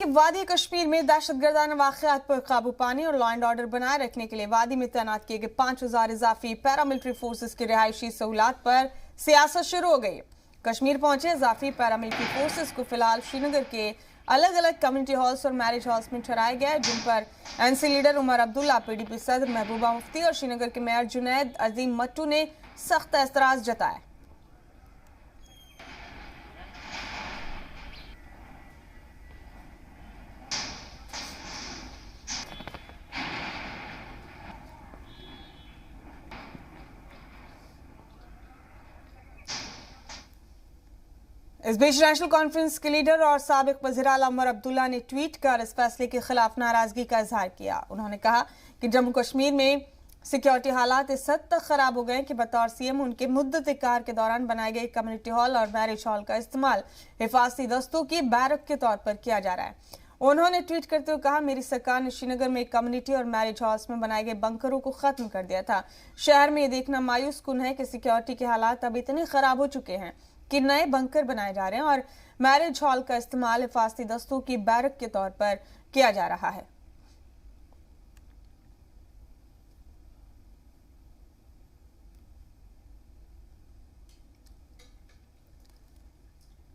वादी कश्मीर में दहशतगर्दाना वाक़यात पर काबू पाने और लॉ एंड ऑर्डर बनाए रखने के लिए वादी में तैनात किए गए 5000 इजाफी पैरामिलिट्री फोर्सेस की रिहायशी सहूलत पर सियासत शुरू हो गई। कश्मीर पहुंचे इजाफी पैरामिलिट्री फोर्सेस को फिलहाल श्रीनगर के अलग अलग कम्युनिटी हॉल्स और मैरिज हॉल्स में ठहराया गया है, जिन पर NC leader Omar Abdullah, PDP सदर महबूबा मुफ्ती और श्रीनगर के मेयर जुनैद अजीम मट्टू ने सख्त एतराज जताया। इस बीच नेशनल कॉन्फ्रेंस के लीडर और साबिक वज़ीर-ए-आला उमर अब्दुल्ला ने ट्वीट कर इस फैसले के खिलाफ नाराजगी का इजहार किया। उन्होंने कहा कि जम्मू कश्मीर में सिक्योरिटी हालात इस हद तक खराब हो गए कि बतौर सीएम उनके मुद्दत कार के दौरान बनाए गए कम्युनिटी हॉल और मैरिज हॉल का इस्तेमाल हिफाजती दस्तों की बैरक के तौर पर किया जा रहा है। उन्होंने ट्वीट करते हुए कहा, मेरी सरकार ने श्रीनगर में कम्युनिटी और मैरिज हॉल्स में बनाए गए बंकरों को खत्म कर दिया था। शहर में ये देखना मायूस कुन है कि सिक्योरिटी के हालात अब इतने खराब हो चुके हैं कि नए बंकर बनाए जा रहे हैं और मैरिज हॉल का इस्तेमाल हिफाजती दस्तों की बैरक के तौर पर किया जा रहा है।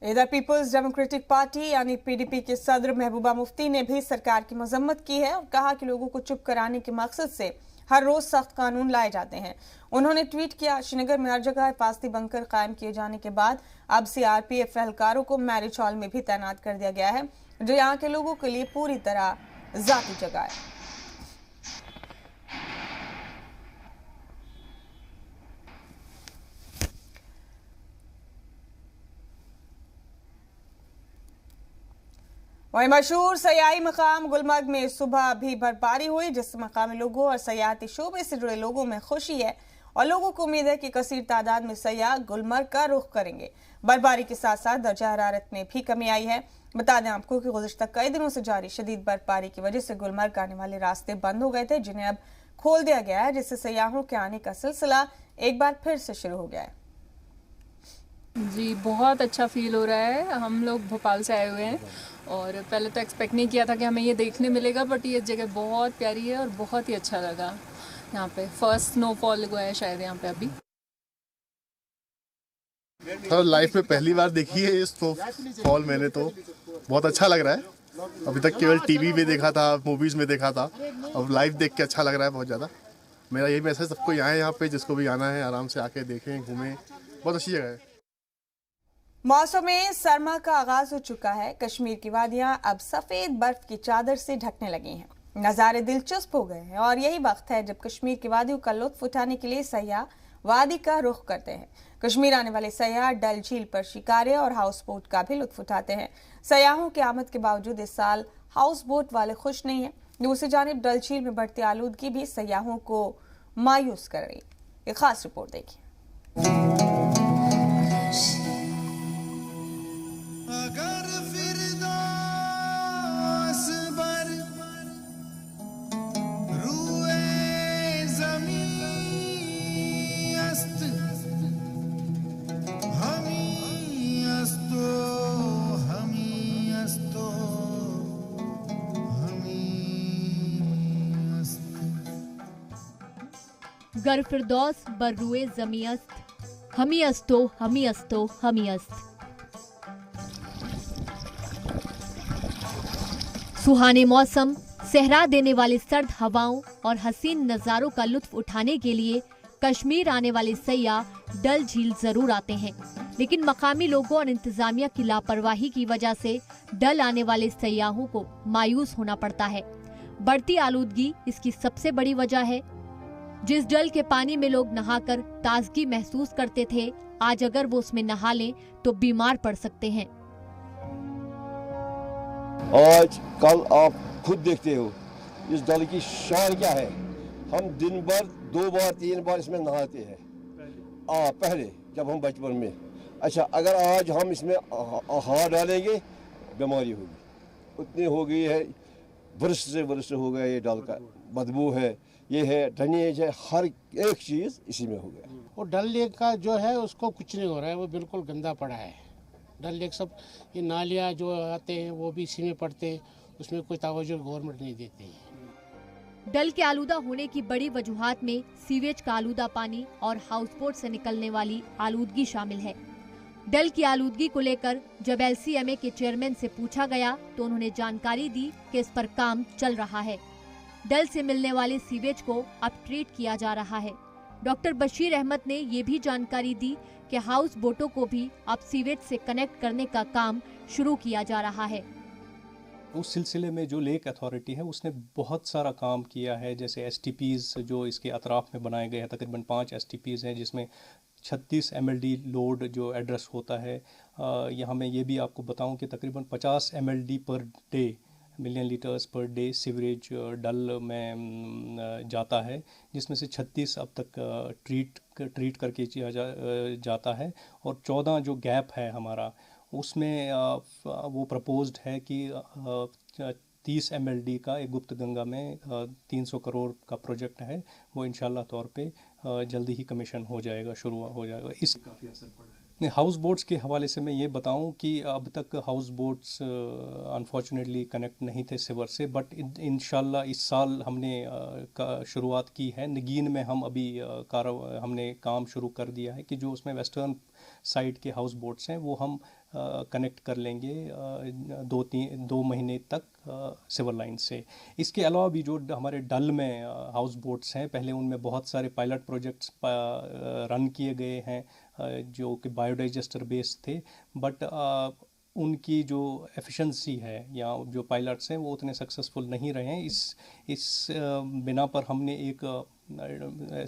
इधर पीपल्स डेमोक्रेटिक पार्टी यानी पीडीपी के सदर महबूबा मुफ्ती ने भी सरकार की मजम्मत की है और कहा कि लोगों को चुप कराने के मकसद से हर रोज सख्त कानून लाए जाते हैं। उन्होंने ट्वीट किया, श्रीनगर में हर जगह हिफाजती बंकर कायम किए जाने के बाद अब सीआरपीएफ एहलकारों को मैरिज हॉल में भी तैनात कर दिया गया है, जो यहाँ के लोगों के लिए पूरी तरह जाती जगह है। वहीं मशहूर सयाही मकाम गुलमर्ग में सुबह भी बर्फबारी हुई, जिससे मकामी लोगों और सयाहती शोबे से जुड़े लोगों में खुशी है और लोगों को उम्मीद है कि कसीर तादाद में सयाह गुलमर्ग का रुख करेंगे। बर्फबारी के साथ साथ दर्जा हरारत में भी कमी आई है। बता दें आपको कि गुज़िश्ता कई दिनों से जारी शदीद बर्फबारी की वजह से गुलमर्ग आने वाले रास्ते बंद हो गए थे, जिन्हें अब खोल दिया गया है, जिससे सयाहों के आने का सिलसिला एक बार फिर से शुरू हो गया है। जी, बहुत अच्छा फील हो रहा है। हम लोग भोपाल से आए हुए हैं और पहले तो एक्सपेक्ट नहीं किया था कि हमें ये देखने मिलेगा, बट ये जगह बहुत प्यारी है और बहुत ही अच्छा लगा। यहाँ पे फर्स्ट स्नोफॉल हुआ है शायद यहाँ पे अभी। तो लाइफ में पहली बार देखी है ये स्नोफॉल मैंने, तो बहुत अच्छा लग रहा है। अभी तक केवल टीवी में देखा था, मूवीज़ में देखा था, अब लाइव देख के अच्छा लग रहा है बहुत ज़्यादा। मेरा यही मैसेज सबको यहाँ पे जिसको भी आना है आराम से आके देखें, घूमें, बहुत अच्छी जगह है। मौसम में सरमा का आगाज हो चुका है। कश्मीर की वादियां अब सफेद बर्फ की चादर से ढकने लगी हैं। नज़ारे दिलचस्प हो गए हैं और यही वक्त है जब कश्मीर की वादियों का लुत्फ उठाने के लिए सयाह वादी का रुख करते हैं। कश्मीर आने वाले सयाह डल झील पर शिकारे और हाउस बोट का भी लुत्फ उठाते हैं। सयाहों की आमद के बावजूद इस साल हाउस बोट वाले खुश नहीं है। दूसरी जानिब डल झील में बढ़ती आलूदगी भी सयाहों को मायूस कर रही। एक खास रिपोर्ट देखिए। गर फिरदौस बर्रुए ज़मी अस्त, हमी अस्तो हमी अस्तो हमी अस्त। सुहाने मौसम, सहरा देने वाली सर्द हवाओं और हसीन नज़ारों का लुत्फ उठाने के लिए कश्मीर आने वाले सयाह डल झील जरूर आते हैं, लेकिन मकामी लोगों और इंतजामिया की लापरवाही की वजह से डल आने वाले सयाहों को मायूस होना पड़ता है। बढ़ती आलूदगी इसकी सबसे बड़ी वजह है। जिस डल के पानी में लोग नहाकर ताजगी महसूस करते थे, आज अगर वो उसमें नहा लें तो बीमार पड़ सकते हैं। आज कल आप खुद देखते हो इस डल की शान क्या है। हम दिन भर 2 बार 3 बार इसमें नहाते हैं। पहले जब हम बचपन में, अच्छा अगर आज हम इसमें हाथ डालेंगे बीमारी होगी। उतनी हो गई है, वर्ष से वर्ष हो गया। ये डल का बदबू है, ये है ड्रेनेज है, हर एक चीज़ इसी में हो गया। और डल लेक का जो है उसको कुछ नहीं हो रहा है, वो बिल्कुल गंदा पड़ा है। डल लेक सब ये नालियाँ जो आते हैं वो भी इसी में पड़ते हैं उसमें कोई तवज्जो गवर्नमेंट नहीं देती है। डल के आलूदा होने की बड़ी वजूहात में सीवेज का आलूदा पानी और हाउस बोट से निकलने वाली आलूदगी शामिल है। डल की आलूदगी को लेकर जब LCMA के चेयरमैन से पूछा गया तो उन्होंने जानकारी दी कि इस पर काम चल रहा है। डल से मिलने वाले सीवेज को अब ट्रीट किया जा रहा है। डॉक्टर बशीर अहमद ने ये भी जानकारी दी कि हाउस बोटों को भी अब सीवेज से कनेक्ट करने का काम शुरू किया जा रहा है। उस सिलसिले में जो लेक अथॉरिटी है उसने बहुत सारा काम किया है, जैसे STPs जो इसके अतराफ में बनाए गए हैं, तकरीबन 5 STPs हैं जिसमें 36 MLD लोड जो एड्रेस होता है। यहाँ मैं ये भी आपको बताऊं कि तकरीबन 50 MLD per day, million litres per day sewerage Dal में जाता है, जिसमें से 36 अब तक ट्रीट करके किया जाता है। और 14 जो गैप है हमारा उसमें वो प्रपोज्ड है कि 30 MLD का एक गुप्त गंगा में 300 करोड़ का प्रोजेक्ट है, वो इंशाल्लाह तौर पे जल्दी ही कमीशन हो जाएगा, शुरू हो जाएगा। इस काफ़ी असर पड़ा है। हाउस बोट्स के हवाले से मैं ये बताऊं कि अब तक हाउस बोट्स अनफॉर्चुनेटली कनेक्ट नहीं थे सिवर से, बट इंशाल्लाह इस साल हमने शुरुआत की है। नगीन में हम अभी हमने काम शुरू कर दिया है कि जो उसमें वेस्टर्न साइड के हाउस बोट्स हैं वो हम कनेक्ट कर लेंगे 2 महीने तक सिवर लाइन से। इसके अलावा भी जो हमारे डल में हाउस बोट्स हैं, पहले उनमें बहुत सारे पायलट प्रोजेक्ट्स रन किए गए हैं जो कि बायोडाइजेस्टर बेस्ड थे, बट उनकी जो एफिशिएंसी है या जो पायलट्स हैं वो उतने सक्सेसफुल नहीं रहे हैं। इस बिना पर हमने एक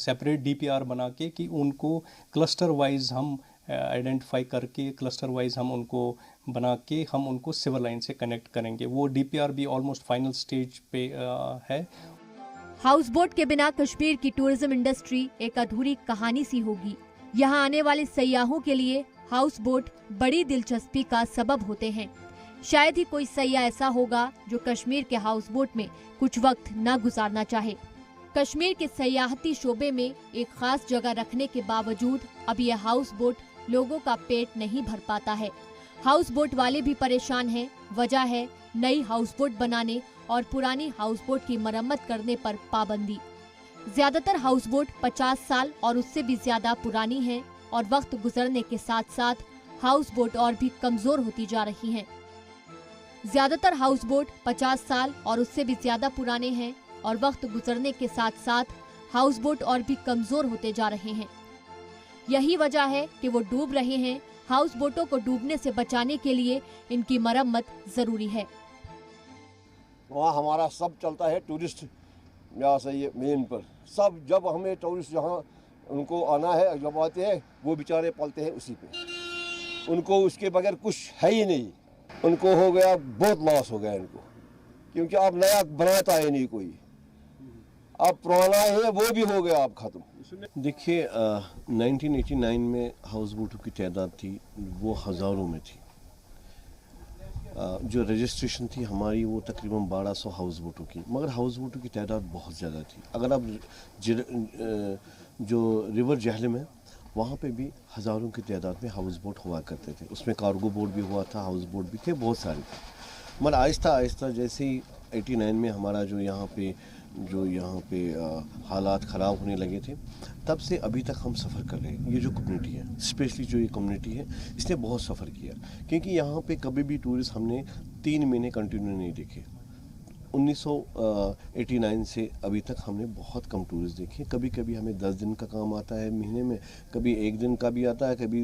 सेपरेट DPR बना के कि उनको क्लस्टर वाइज हम आइडेंटिफाई करके क्लस्टर वाइज हम उनको बना के हम उनको सिवर लाइन से कनेक्ट करेंगे। वो DPR भी ऑलमोस्ट फाइनल स्टेज पे है। हाउस बोट के बिना कश्मीर की टूरिज्म इंडस्ट्री एक अधूरी कहानी सी होगी। यहाँ आने वाले सयाहों के लिए हाउस बोट बड़ी दिलचस्पी का सबब होते हैं। शायद ही कोई सयाह ऐसा होगा जो कश्मीर के हाउस बोट में कुछ वक्त न गुजारना चाहे। कश्मीर के सयाहती शोबे में एक खास जगह रखने के बावजूद अब यह हाउस बोट लोगों का पेट नहीं भर पाता है। हाउस बोट वाले भी परेशान हैं। वजह है नई हाउस बोट बनाने और पुरानी हाउस बोट की मरम्मत करने पर पाबंदी। ज्यादातर हाउस बोट 50 साल और उससे भी ज्यादा पुरानी हैं और वक्त गुजरने के साथ साथ हाउस बोट और भी कमजोर होती जा रही हैं। ज्यादातर हाउस बोट 50 साल और उससे भी ज्यादा पुराने हैं और वक्त गुजरने के साथ साथ हाउस बोट और भी कमजोर होते जा रहे हैं। यही वजह है कि वो डूब रहे हैं। हाउस बोटों को डूबने से बचाने के लिए इनकी मरम्मत जरूरी है। वहाँ हमारा सब चलता है टूरिस्ट यहाँ से ये मेन पर सब, जब हमें टूरिस्ट जहाँ उनको आना है जब आते हैं वो बेचारे पलते हैं उसी पे, उनको उसके बगैर कुछ है ही नहीं। उनको हो गया बहुत लॉस हो गया इनको, क्योंकि अब नया बनाता है नहीं कोई, अब पुराना है वो भी हो गया अब खत्म। देखिए 1989 में हाउस बोटों की तादाद थी वो हज़ारों में थी। जो रजिस्ट्रेशन थी हमारी वो तकरीबन 1200 हाउस बोटों की, मगर हाउस बोटों की तादाद बहुत ज़्यादा थी। अगर आप जो रिवर जहलम है वहाँ पे भी हज़ारों की तादाद में हाउस बोट हुआ करते थे। उसमें कार्गो बोट भी हुआ था, हाउस बोट भी थे, बहुत सारे थे। मगर आहिस्ता आहिस्ता जैसे ही 89 में हमारा जो यहाँ पे हालात ख़राब होने लगे थे, तब से अभी तक हम सफ़र कर रहे हैं। ये जो कम्युनिटी है, स्पेशली जो ये कम्युनिटी है, इसने बहुत सफ़र किया, क्योंकि यहाँ पे कभी भी टूरिस्ट हमने 3 महीने कंटिन्यू नहीं देखे। 1989 से अभी तक हमने बहुत कम टूरिस्ट देखे। कभी कभी हमें 10 दिन का काम आता है महीने में, कभी 1 दिन का भी आता है, कभी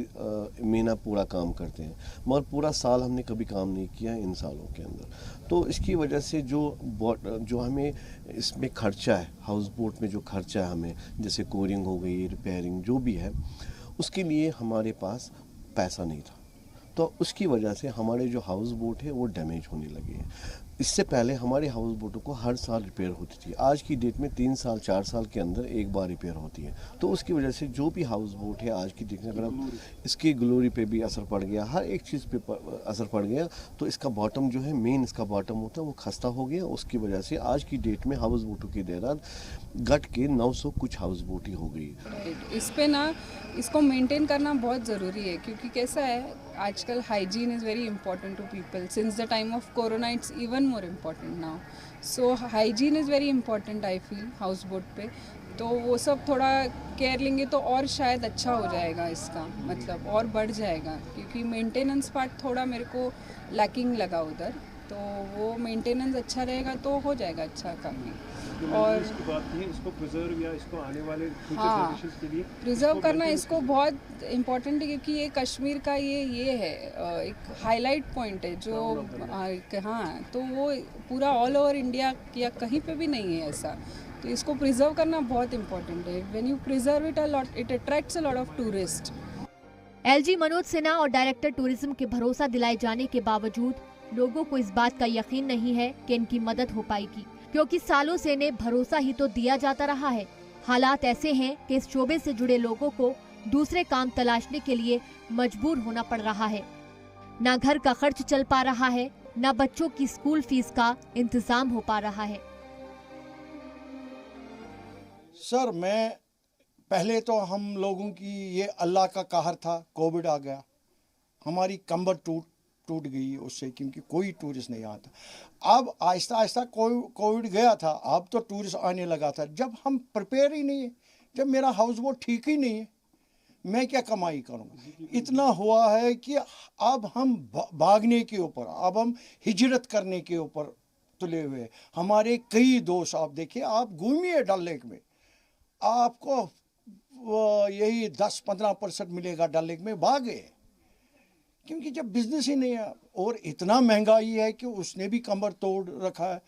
महीना पूरा काम करते हैं, मगर पूरा साल हमने कभी काम नहीं किया इन सालों के अंदर। तो इसकी वजह से जो हमें इसमें खर्चा है, हाउस बोट में जो खर्चा है हमें, जैसे कोरिंग हो गई, रिपेयरिंग जो भी है, उसके लिए हमारे पास पैसा नहीं था। तो उसकी वजह से हमारे जो हाउस बोट है वो डैमेज होने लगे हैं। इससे पहले हमारे हाउस बोटों को हर साल रिपेयर होती थी। आज की डेट में 3 साल 4 साल के अंदर एक बार रिपेयर होती है। तो उसकी वजह से जो भी हाउस बोट है आज की डेट में, अगर इसकी ग्लोरी पे भी असर पड़ गया, हर एक चीज़ पे असर पड़ गया, तो इसका बॉटम जो है, मेन इसका बॉटम होता है, वो खस्ता हो गया। उसकी वजह से आज की डेट में हाउस बोटों की तादाद घट के 900 कुछ हाउस बोट ही हो गई। इस पे ना इसको मेंटेन करना बहुत ज़रूरी है, क्योंकि कैसा है आजकल hygiene is very important to people. Since the time of corona it's even more important now. So hygiene is very important I feel house boat पे. तो वो सब थोड़ा केयर लेंगे तो और शायद अच्छा हो जाएगा इसका, मतलब और बढ़ जाएगा, क्योंकि मेंटेनेंस पार्ट थोड़ा मेरे को लैकिंग लगा उधर. तो वो मेंटेनेंस अच्छा रहेगा तो हो जाएगा अच्छा काफ़ी. और इसकी बात की है, इसको प्रिजर्व या इसको आने वाले फ्यूचर हाँ, जनरेशंस के लिए प्रिजर्व करना इसको बहुत इम्पोर्टेंट है, क्योंकि ये कश्मीर का ये है एक हाईलाइट पॉइंट है जो हाँ, तो वो पूरा ऑल ओवर इंडिया या कहीं पे भी नहीं है ऐसा. तो इसको प्रिजर्व करना बहुत इम्पोर्टेंट है. When you preserve it a lot, it attracts a lot of tourist. LG Manoj Sinha और डायरेक्टर टूरिज्म के भरोसा दिलाए जाने के बावजूद लोगों को इस बात का यकीन नहीं है कि इनकी मदद हो पाएगी, क्योंकि सालों से इन्हें भरोसा ही तो दिया जाता रहा है. हालात ऐसे हैं कि इस शोबे से जुड़े लोगों को दूसरे काम तलाशने के लिए मजबूर होना पड़ रहा है. न घर का खर्च चल पा रहा है, न बच्चों की स्कूल फीस का इंतजाम हो पा रहा है. सर, मैं पहले तो हम लोगों की ये अल्लाह का कहर था, कोविड आ गया, हमारी कंबर टूट गई उससे, क्योंकि कोई टूरिस्ट नहीं आता. अब आहिस्ता आहिस्ता कोविड गया था, अब तो टूरिस्ट आने लगा था. जब हम प्रिपेयर ही नहीं है, जब मेरा हाउस बोट ठीक ही नहीं है, मैं क्या कमाई करूँगा. इतना हुआ है कि अब हम भागने के ऊपर, अब हम हिजरत करने के ऊपर तुले हुए. हमारे कई दोस्त, आप देखिए, आप घूमिए डल लेक में, आपको यही 10-15% मिलेगा डल लेक में. भागे, क्योंकि जब बिजनेस ही नहीं है और इतना महंगाई है कि उसने भी कमर तोड़ रखा है.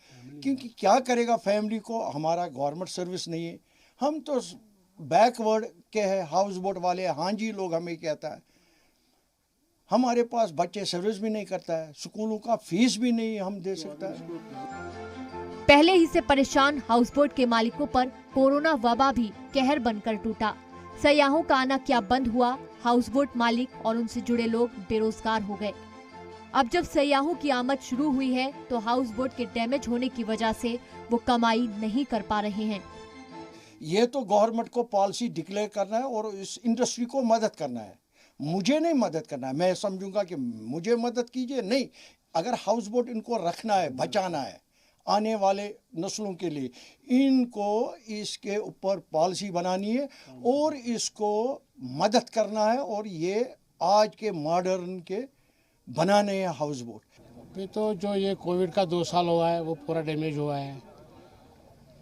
क्योंकि क्या करेगा फैमिली को, हमारा गवर्नमेंट सर्विस नहीं है, हम तो बैकवर्ड के हैं हाउस बोट वाले. हाँ जी लोग हमें कहता है, हमारे पास बच्चे सर्विस भी नहीं करता है, स्कूलों का फीस भी नहीं हम दे सकता है. पहले ही से परेशान हाउस बोट के मालिकों पर कोरोना वबा भी कहर बनकर टूटा. सयाहों का आना क्या बंद हुआ, हाउस बोट मालिक और उनसे जुड़े लोग बेरोजगार हो गए. अब जब सयाहों की आमद शुरू हुई है तो हाउस बोट के डैमेज होने की वजह से वो कमाई नहीं कर पा रहे हैं. ये तो गवर्नमेंट को पॉलिसी डिक्लेयर करना है और इस इंडस्ट्री को मदद करना है. मुझे नहीं मदद करना है. मैं समझूंगा कि मुझे मदद कीजिए, नहीं. अगर हाउस बोट इनको रखना है, बचाना है आने वाले नस्लों के लिए, इनको इसके ऊपर पॉलिसी बनानी है और इसको मदद करना है. और ये आज के मॉडर्न के बनाने हैं हाउस बोट. अभी तो जो ये कोविड का 2 साल हुआ है वो पूरा डैमेज हुआ है,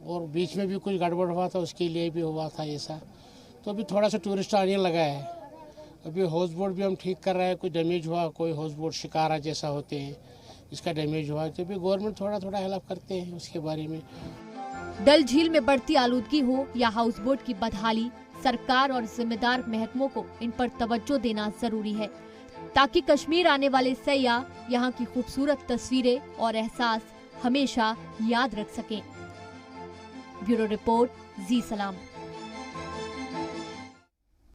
और बीच में भी कुछ गड़बड़ हुआ था, उसके लिए भी हुआ था ऐसा. तो अभी थोड़ा सा टूरिस्ट आने लगा है. अभी हाउस बोट भी हम ठीक कर रहे हैं. कोई डैमेज हुआ, कोई हाउस बोट शिकारा जैसा होते हैं, इसका डैमेज हुआ, तो भी गवर्नमेंट थोड़ा हेल्प करते हैं उसके बारे में. डल झील में बढ़ती आलूदगी हो या हाउस बोट की बदहाली, सरकार और जिम्मेदार महकमों को इन पर तवज्जो देना जरूरी है, ताकि कश्मीर आने वाले सयाह यहाँ की खूबसूरत तस्वीरें और एहसास हमेशा याद रख सकें. ब्यूरो रिपोर्ट, जी सलाम.